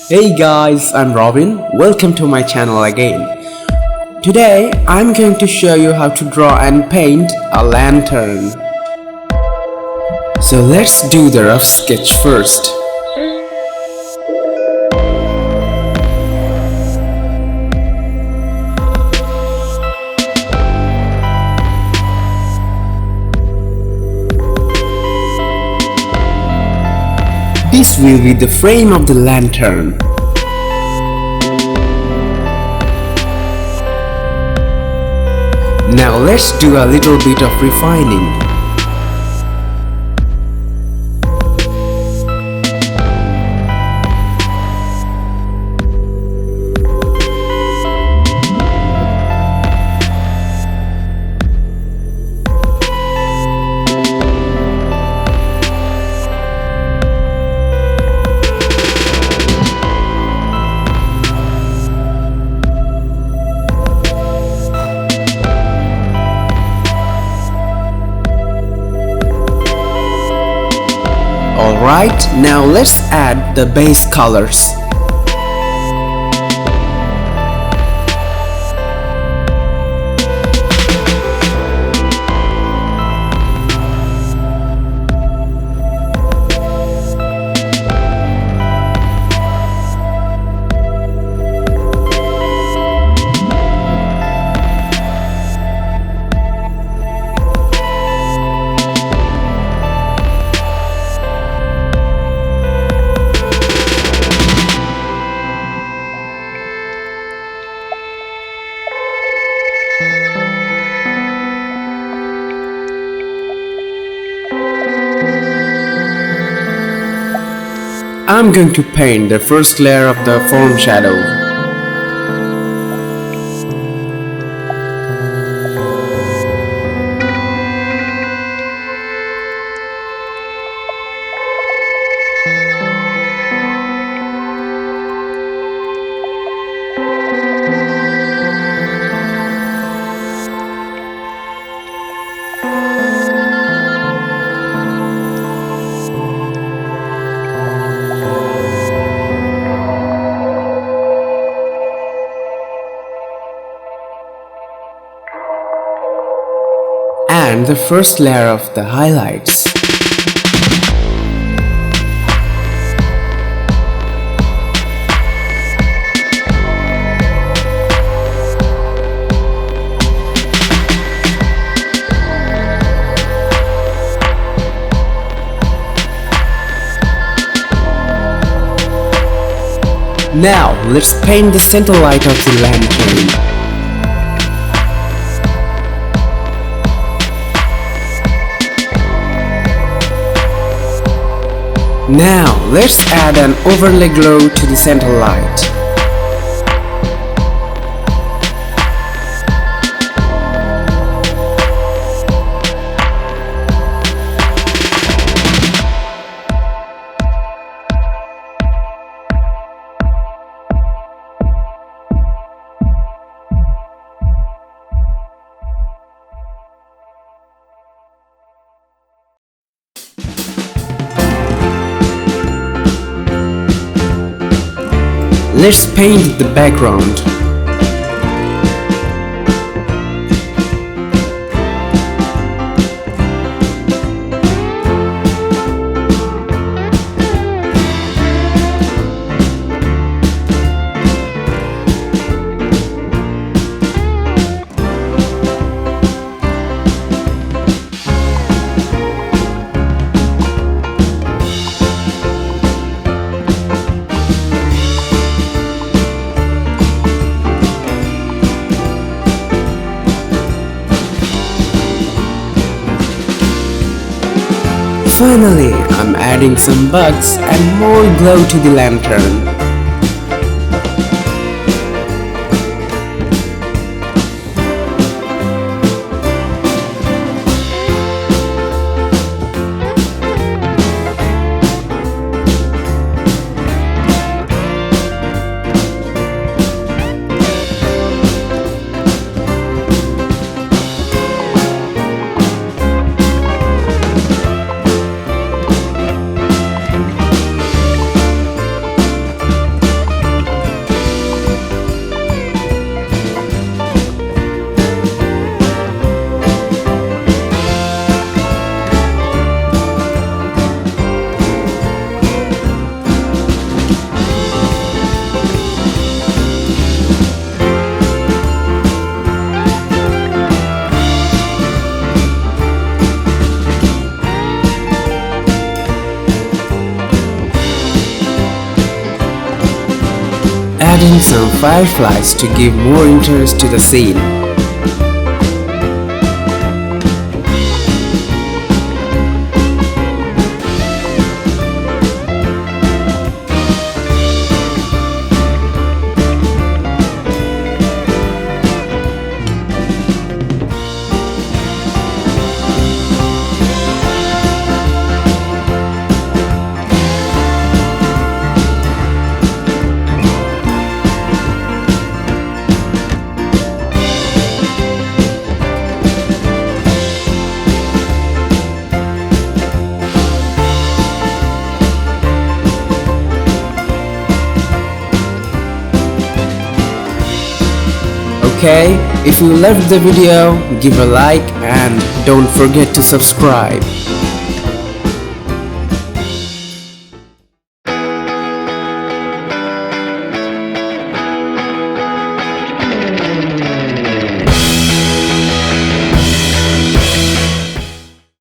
Hey guys, I'm Robin. Welcome to my channel again. Today I'm going to show you how to draw and paint a lantern. So let's do the rough sketch first. This will be the frame of the lantern. Now let's do a little bit of refining. Alright, now let's add the base colors. I'm going to paint the first layer of the form shadow. And the first layer of the highlights. Now let's paint the center light of the lantern. Now let's add an overlay glow to the center light. Let's paint the background. Finally, I'm adding some bugs and more glow to the lantern. adding some fireflies to give more interest to the scene. Okay, if you loved the video, give a like and don't forget to subscribe.